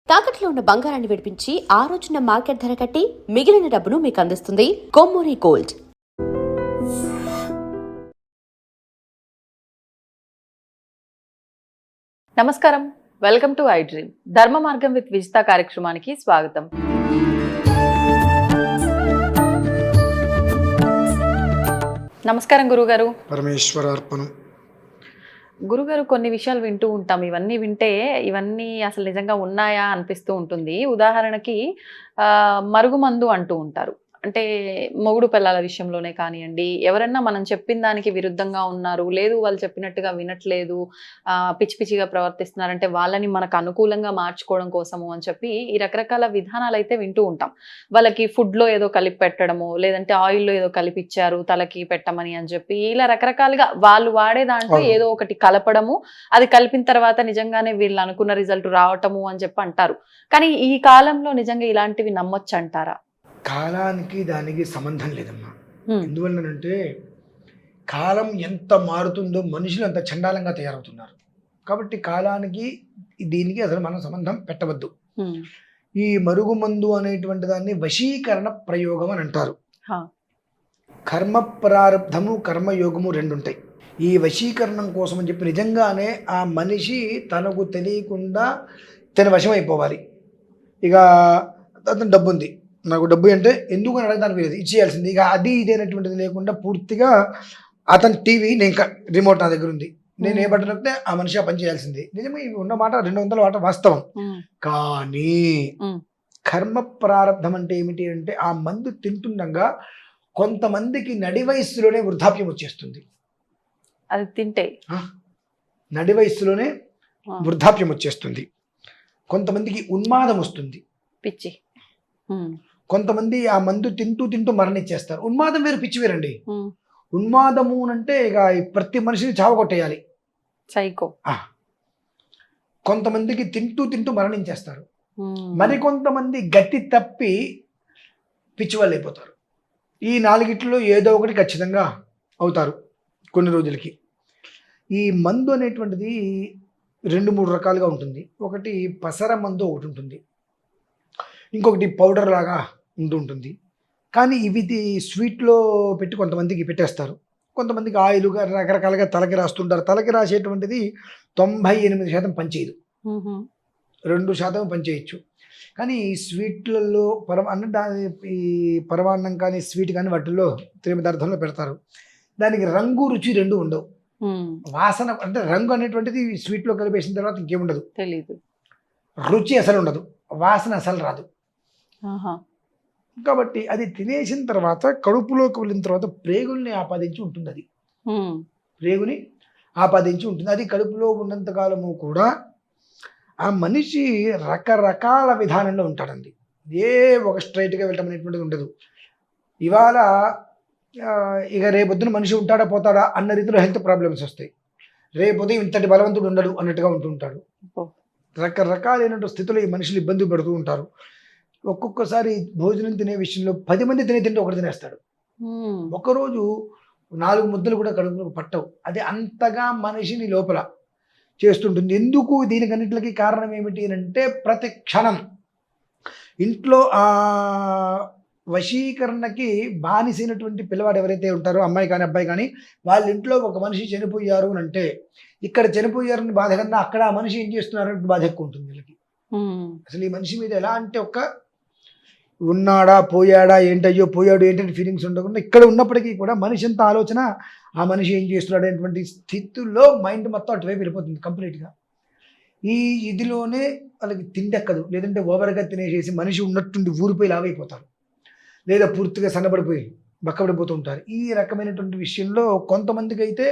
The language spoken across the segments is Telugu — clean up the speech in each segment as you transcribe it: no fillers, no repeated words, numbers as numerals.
తాకట్లో ఉన్న బంగారాన్ని విడిపించి ఆ రోజున మార్కెట్ ధర కట్టి మిగిలిన డబ్బును మీకు అందిస్తుంది కొమ్మూరి గోల్డ్. నమస్కారం, వెల్కమ్ టు ఐ డ్రీమ్. ధర్మ మార్గం విత్ విజిత కార్యక్రమానికి స్వాగతం. నమస్కారం గురుగారు. పరమేశ్వరార్పణం. గురుగారు, కొన్ని విషయాలు వింటూ ఉంటాం. ఇవన్నీ వింటే ఇవన్నీ అసలు నిజంగా ఉన్నాయా అనిపిస్తూ ఉంటుంది. ఉదాహరణకి మరుగుమందు అంటూ ఉంటారు. అంటే మొగుడు పిల్లల విషయంలోనే కానివ్వండి, ఎవరన్నా మనం చెప్పిన దానికి విరుద్ధంగా ఉన్నారు, లేదు వాళ్ళు చెప్పినట్టుగా వినట్లేదు, పిచ్చి పిచ్చిగా ప్రవర్తిస్తున్నారంటే వాళ్ళని మనకు అనుకూలంగా మార్చుకోవడం కోసము అని చెప్పి ఈ రకరకాల విధానాలు అయితే వింటూ ఉంటాం. వాళ్ళకి ఫుడ్లో ఏదో కలిపి పెట్టడము, లేదంటే ఆయిల్లో ఏదో కలిపిచ్చారు తలకి పెట్టమని అని చెప్పి, ఇలా రకరకాలుగా వాళ్ళు వాడే దాంట్లో ఏదో ఒకటి కలపడము, అది కలిపిన తర్వాత నిజంగానే వీళ్ళు అనుకున్న రిజల్ట్ రావటము అని చెప్పి అంటారు. కానీ ఈ కాలంలో నిజంగా ఇలాంటివి నమ్మొచ్చు అంటారా? కాలానికి దానికి సంబంధం లేదమ్మా. ఎందువల్లనంటే కాలం ఎంత మారుతుందో మనుషులు అంత చండాలంగా తయారవుతున్నారు. కాబట్టి కాలానికి దీనికి అసలు మనం సంబంధం పెట్టవద్దు. ఈ మరుగుమందు అనేటువంటి దాన్ని వశీకరణ ప్రయోగం అని అంటారు. కర్మ ప్రారంధము కర్మయోగము రెండు ఉంటాయి. ఈ వశీకరణం కోసం అని చెప్పి నిజంగానే ఆ మనిషి తనకు తెలియకుండా తన వశమైపోవాలి. ఇక అతను డబ్బు ఉంది, నాకు డబ్బు అంటే ఎందుకు అని అడగడానికి లేదు, ఇచ్చేయాల్సింది. ఇక అది ఇదేనటువంటిది లేకుండా పూర్తిగా అతని టీవీ నేను రిమోట్ నా దగ్గర ఉంది, నేను ఏ బట్టన్ నొక్కితే ఆ మనిషి ఆ పని చేయాల్సింది. నిజమే, ఇవి ఉన్న మాట 200 మాట వాస్తవం. కానీ కర్మ ప్రారంధం అంటే ఏమిటి అంటే ఆ మందు తింటుండగా కొంతమందికి నడి వయస్సులోనే వృద్ధాప్యం వచ్చేస్తుంది. అది తింటే నడి వయస్సులోనే వృద్ధాప్యం వచ్చేస్తుంది. కొంతమందికి ఉన్మాదం వస్తుంది, పిచ్చి. కొంతమంది ఆ మందు తింటూ తింటూ మరణించేస్తారు. ఉన్మాదం వేరు, పిచ్చి వేరండి. ఉన్మాదము అంటే ఇక ప్రతి మనిషిని చావగొట్టేయాలి, సైకో. కొంతమందికి తింటూ తింటూ మరణించేస్తారు. మరికొంతమంది గట్టి తప్పి పిచ్చి వాళ్ళు అయిపోతారు. ఈ నాలుగిట్లో ఏదో ఒకటి ఖచ్చితంగా అవుతారు కొన్ని రోజులకి. ఈ మందు అనేటువంటిది 2-3 రకాలుగా ఉంటుంది. ఒకటి పసర మందు ఒకటి ఉంటుంది, ఇంకొకటి పౌడర్ లాగా ఉంటుంది. కానీ ఇవి స్వీట్లో పెట్టి కొంతమందికి పెట్టేస్తారు. కొంతమందికి ఆయిల్గా రకరకాలుగా తలకి రాస్తుంటారు. తలకి రాసేటువంటిది 98% పనిచేయదు, 2% పనిచేయచ్చు. కానీ ఈ స్వీట్లలో ఈ పరమాన్నం కానీ స్వీట్ కానీ వాటిల్లో త్రిపదార్థంలో పెడతారు. దానికి రంగు రుచి రెండు ఉండవు. వాసన అంటే రంగు అనేటువంటిది స్వీట్లో కలిపేసిన తర్వాత ఇంకేముండదు, తెలీదు. రుచి అసలు ఉండదు, వాసన అసలు రాదు. కాబట్టి అది తినేసిన తర్వాత కడుపులోకి వెళ్ళిన తర్వాత ప్రేగుల్ని ఆపాదించి ఉంటుంది. అది ప్రేగుని ఆపాదించి ఉంటుంది. అది కడుపులో ఉన్నంత కాలము కూడా ఆ మనిషి రకరకాల విధానంలో ఉంటాడండి. ఏ ఒక స్ట్రైట్గా వెళ్ళటం అనేటువంటిది ఉండదు. ఇవాళ ఇక రేపొద్దున మనిషి ఉంటాడా పోతాడా అన్న రీతిలో హెల్త్ ప్రాబ్లమ్స్ వస్తాయి. రేపొద్దు ఇంతటి బలవంతుడు ఉండడు అన్నట్టుగా ఉంటుంటాడు. రకరకాలైన స్థితిలో ఈ మనుషులు ఇబ్బంది పడుతూ ఉంటారు. ఒక్కొక్కసారి భోజనం తినే విషయంలో 10 మంది తింటే ఒకటి తినేస్తాడు. ఒకరోజు 4 ముద్దలు కూడా కడుపులకు పట్టవు. అది అంతగా మనిషిని లోపల చేస్తుంటుంది. ఎందుకు దీనికన్నిటికి కారణం ఏమిటి అంటే ప్రతి క్షణం ఇంట్లో ఆ వశీకరణకి బానిసైనటువంటి పిల్లవాడు ఎవరైతే ఉంటారో, అమ్మాయి కానీ అబ్బాయి కానీ, వాళ్ళ ఇంట్లో ఒక మనిషి చనిపోయారు అని అంటే ఇక్కడ చనిపోయారని బాధ కన్నా అక్కడ ఆ మనిషి ఏం చేస్తున్నారని బాధ ఎక్కువ ఉంటుంది వీళ్ళకి. అసలు ఈ మనిషి మీద ఎలా అంటే ఒక్క ఉన్నాడా పోయాడా ఏంటయ్యో పోయాడు ఏంటంటే ఫీలింగ్స్ ఉండకుండా ఇక్కడ ఉన్నప్పటికీ కూడా మనిషి అంత ఆలోచన ఆ మనిషి ఏం చేస్తున్నాడు అనేటువంటి స్థితిలో మైండ్ మొత్తం అటువైపు వెళ్ళిపోతుంది కంప్లీట్గా. ఈ ఇదిలోనే వాళ్ళకి తిండెక్కదు, లేదంటే ఓవర్గా తినేసేసి మనిషి ఉన్నట్టుండి ఊరిపోయి లావైపోతారు, లేదా పూర్తిగా సన్నబడిపోయి బక్కబడిపోతూ ఉంటారు. ఈ రకమైనటువంటి విషయంలో కొంతమందికి అయితే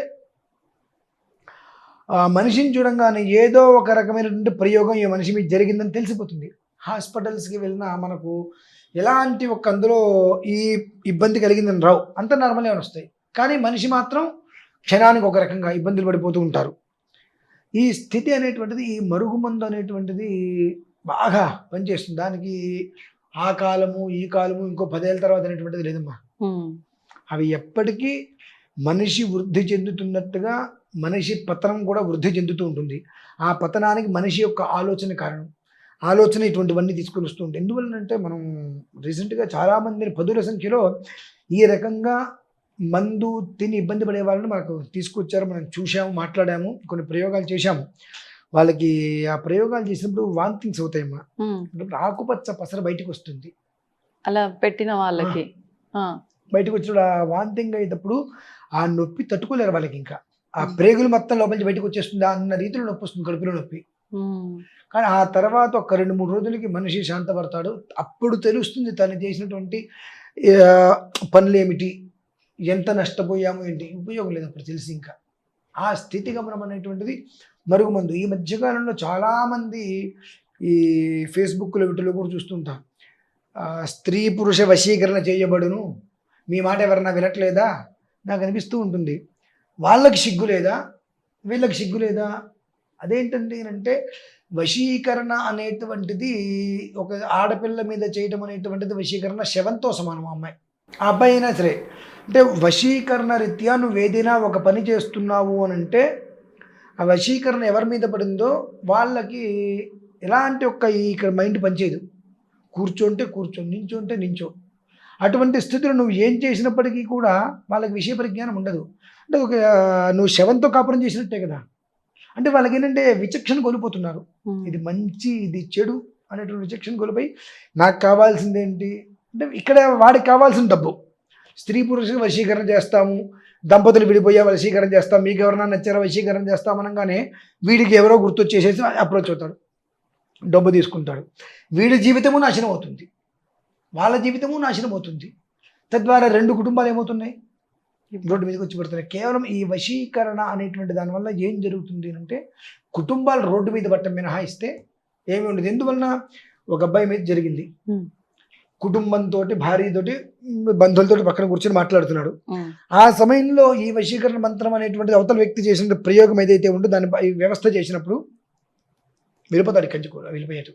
మనిషిని చూడంగానే ఏదో ఒక రకమైనటువంటి ప్రయోగం ఈ మనిషి మీద జరిగిందని తెలిసిపోతుంది. హాస్పిటల్స్కి వెళ్ళినా మనకు ఎలాంటి ఒక అందులో ఈ ఇబ్బంది కలిగిందని రావు, అంత నార్మల్గా వస్తాయి. కానీ మనిషి మాత్రం క్షణానికి ఒక రకంగా ఇబ్బందులు పడిపోతూ ఉంటారు. ఈ స్థితి అనేటువంటిది, ఈ మరుగుమందు అనేటువంటిది బాగా పనిచేస్తుంది. దానికి ఆ కాలము ఈ కాలము ఇంకో 10 ఏళ్ళ తర్వాత అనేటువంటిది లేదమ్మా. అవి ఎప్పటికీ మనిషి వృద్ధి చెందుతున్నట్టుగా మనిషి పతనం కూడా వృద్ధి చెందుతూ ఉంటుంది. ఆ పతనానికి మనిషి యొక్క ఆలోచన కారణం. ఆలోచన ఇటువంటివన్నీ తీసుకొని వస్తూ ఉంటాయి. ఎందువల్లంటే మనం రీసెంట్గా చాలామందిని పదుల సంఖ్యలో ఈ రకంగా మందు తిని ఇబ్బంది పడే వాళ్ళని మనకు తీసుకొచ్చారు. మనం చూసాము, మాట్లాడాము, కొన్ని ప్రయోగాలు చేశాము. వాళ్ళకి ఆ ప్రయోగాలు చేసినప్పుడు వాంతింగ్స్ అవుతాయమ్మా. ఆకుపచ్చ పసర బయటకు వస్తుంది. అలా పెట్టిన వాళ్ళకి బయటకు వచ్చినప్పుడు ఆ వాంతింగ్ అయ్యేటప్పుడు ఆ నొప్పి తట్టుకోలేరు వాళ్ళకి. ఇంకా ఆ ప్రేగులు మొత్తం లోపల నుంచి బయటకు వచ్చేస్తుంది అన్న రీతిలో నొప్పి వస్తుంది, కడుపులో నొప్పి. కానీ ఆ తర్వాత ఒక 2-3 రోజులకి మనిషి శాంతపడతాడు. అప్పుడు తెలుస్తుంది తను చేసినటువంటి పనులు ఏమిటి, ఎంత నష్టపోయాము, ఏంటి ఉపయోగం లేదు అప్పుడు తెలిసి. ఇంకా ఆ స్థితి గమనం అనేటువంటిది మరుగుమందు. ఈ మధ్యకాలంలో చాలామంది ఈ ఫేస్బుక్లో వీటిలో కూడా చూస్తుంటాం, స్త్రీ పురుష వశీకరణ చేయబడును, మీ మాట ఎవరన్నా వినట్లేదా, నాకు అనిపిస్తూ ఉంటుంది. వాళ్ళకి సిగ్గు లేదా, వీళ్ళకి సిగ్గు లేదా? అదేంటండి అంటే వశీకరణ అనేటువంటిది ఒక ఆడపిల్ల మీద చేయటం అనేటువంటిది వశీకరణ శవంతో సమానం. అమ్మాయి ఆ అబ్బాయి అయినా సరే, అంటే వశీకరణ రీత్యా నువ్వు ఏదైనా ఒక పని చేస్తున్నావు అని అంటే ఆ వశీకరణ ఎవరి మీద పడిందో వాళ్ళకి ఎలాంటి ఒక్క ఇక్కడ మైండ్ పనిచేయదు. కూర్చోంటే కూర్చో, నించోంటే నించో. అటువంటి స్థితిలో నువ్వు ఏం చేసినప్పటికీ కూడా వాళ్ళకి విషయ పరిజ్ఞానం ఉండదు. అంటే ఒక నువ్వు శవంతో కాపురం చేసినట్టే కదా. అంటే వాళ్ళకి ఏంటంటే విచక్షణ కోల్పోతున్నారు. ఇది మంచి, ఇది చెడు అనేటువంటి విచక్షణ కోల్పోయి నాకు కావాల్సింది ఏంటి అంటే ఇక్కడ వాడికి కావాల్సిన డబ్బు. స్త్రీ పురుషులు వశీకరణ చేస్తాము, దంపతులు విడిపోయే వశీకరణ చేస్తాం, మీకు ఎవరైనా నచ్చారో వశీకరణ చేస్తాం అనగానే వీడికి ఎవరో గుర్తొచ్చేసేసి అప్రోచ్ అవుతాడు, డబ్బు తీసుకుంటాడు. వీడి జీవితము నాశనం అవుతుంది, వాళ్ళ జీవితము నాశనం అవుతుంది. తద్వారా 2 కుటుంబాలు ఏమవుతున్నాయి, రోడ్డు మీదకి వచ్చి పడుతున్నాయి. కేవలం ఈ వశీకరణ అనేటువంటి దానివల్ల ఏం జరుగుతుంది అంటే కుటుంబాలు రోడ్డు మీద పట్టం మినహాయిస్తే ఏమి ఉండదు. ఎందువలన ఒక అబ్బాయి మీద జరిగింది, కుటుంబంతో, భార్యతోటి, బంధువులతో పక్కన కూర్చొని మాట్లాడుతున్నాడు. ఆ సమయంలో ఈ వశీకరణ మంత్రం అనేటువంటిది అవతల వ్యక్తి చేసిన ప్రయోగం ఏదైతే ఉందో దాని వ్యవస్థ చేసినప్పుడు వెళ్ళిపోతాడు. కంచుకూర వెళ్ళిపోయాడు.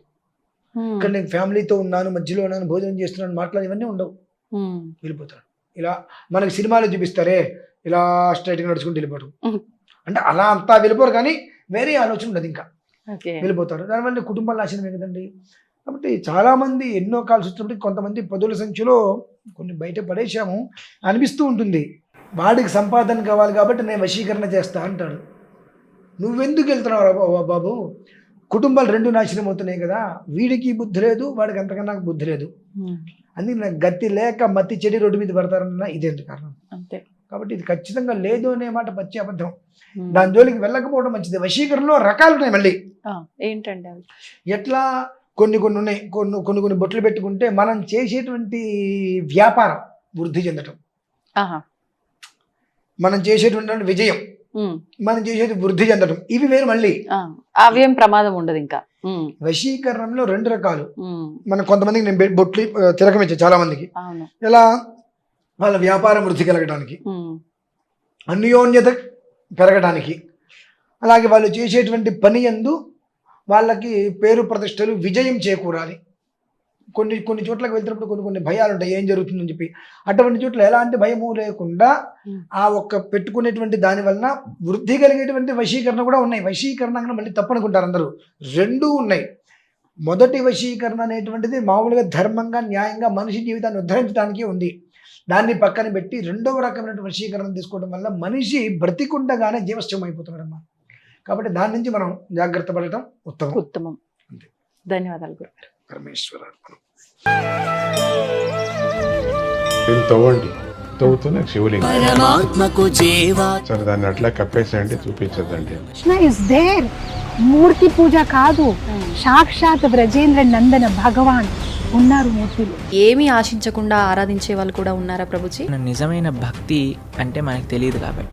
ఇక్కడ నేను ఫ్యామిలీతో ఉన్నాను, మధ్యలో ఉన్నాను, భోజనం చేస్తున్నాను, మాట్లాడి ఇవన్నీ ఉండవు, వెళ్ళిపోతాడు. ఇలా మనకి సినిమాలో చూపిస్తారే ఇలా స్ట్రైట్గా నడుచుకుంటూ వెళ్ళిపోవడం, అంటే అలా అంతా వెళ్ళిపోరు, కానీ వేరే ఆలోచన ఉండదు, ఇంకా వెళ్ళిపోతారు. దానివల్ల కుటుంబాల నాశనమే కదండి. కాబట్టి చాలామంది ఎన్నో కాల్స్ వచ్చినప్పటికీ కొంతమంది పదుల సంఖ్యలో కొన్ని బయట పడేసాము అనిపిస్తూ ఉంటుంది. వాడికి సంపాదన కావాలి కాబట్టి నేను వశీకరణ చేస్తా అంటాడు. నువ్వెందుకు వెళ్తున్నావు బాబు? కుటుంబాలు 2 నాశనం అవుతున్నాయి కదా. వీడికి బుద్ధి లేదు, వాడికి అంతకన్నా బుద్ధి లేదు. అందుకే నాకు గతి లేక మతి చెడి రోడ్డు మీద పడతారన్న ఇదేంటి కారణం. అంతే. కాబట్టి ఇది ఖచ్చితంగా లేదు అనే మాట పచ్చి అబద్ధం. దాని జోలికి వెళ్ళకపోవడం మంచిది. వశీకరణలో రకాలు ఉన్నాయి మళ్ళీ. ఏంటంటే ఎట్లా కొన్ని ఉన్నాయి. కొన్ని బొట్లు పెట్టుకుంటే మనం చేసేటువంటి వ్యాపారం వృద్ధి చెందటం, మనం చేసేటువంటి విజయం, మనం చేసేది వృద్ధి చెందడం, ఇవి వేరు. మళ్ళీ అవేం ప్రమాదం ఉండదు. ఇంకా వశీకరణంలో 2 రకాలు. మనం కొంతమందికి నేను బొట్లు తిలకం ఇచ్చా, చాలా మందికి. ఎలా? వాళ్ళ వ్యాపారం వృద్ధి కలగడానికి, అన్యోన్యత పెరగడానికి, అలాగే వాళ్ళు చేసేటువంటి పని యందు వాళ్ళకి పేరు ప్రతిష్టలు, విజయం చేకూరాలి. కొన్ని చోట్లకి వెళ్తున్నప్పుడు కొన్ని భయాలు ఉంటాయి, ఏం జరుగుతుందని చెప్పి. అటువంటి చోట్ల ఎలాంటి భయము లేకుండా ఆ ఒక్క పెట్టుకునేటువంటి దాని వలన వృద్ధి కలిగేటువంటి వశీకరణ కూడా ఉన్నాయి. వశీకరణ మళ్ళీ తప్పనుకుంటారు అందరూ, 2 ఉన్నాయి. మొదటి వశీకరణ అనేటువంటిది మామూలుగా ధర్మంగా, న్యాయంగా మనిషి జీవితాన్ని ఉద్ధరించడానికి ఉంది. దాన్ని పక్కన పెట్టి 2వ రకమైన వశీకరణ తీసుకోవడం వల్ల మనిషి బ్రతికుండగానే జీవశ్చయం అయిపోతున్నాడమ్మా. కాబట్టి దాని నుంచి మనం జాగ్రత్త పడటం ఉత్తమం. ధన్యవాదాలు గురుగారు. పరమేశ్వర తవ్వుతున్న శివలింగం సరే, దాన్ని అట్లా కప్పేసేయండి, చూపించదండి. Krishna is there. మూర్తి పూజ కాదు, సాక్షాత్ బ్రజేంద్ర నందన భగవాన్ ఉన్నారు మూర్తిలో. ఏమీ ఆశించకుండా ఆరాధించే వాళ్ళు కూడా ఉన్నారా ప్రభుజీ? నిజమైన భక్తి అంటే మనకు తెలియదు కాబట్టి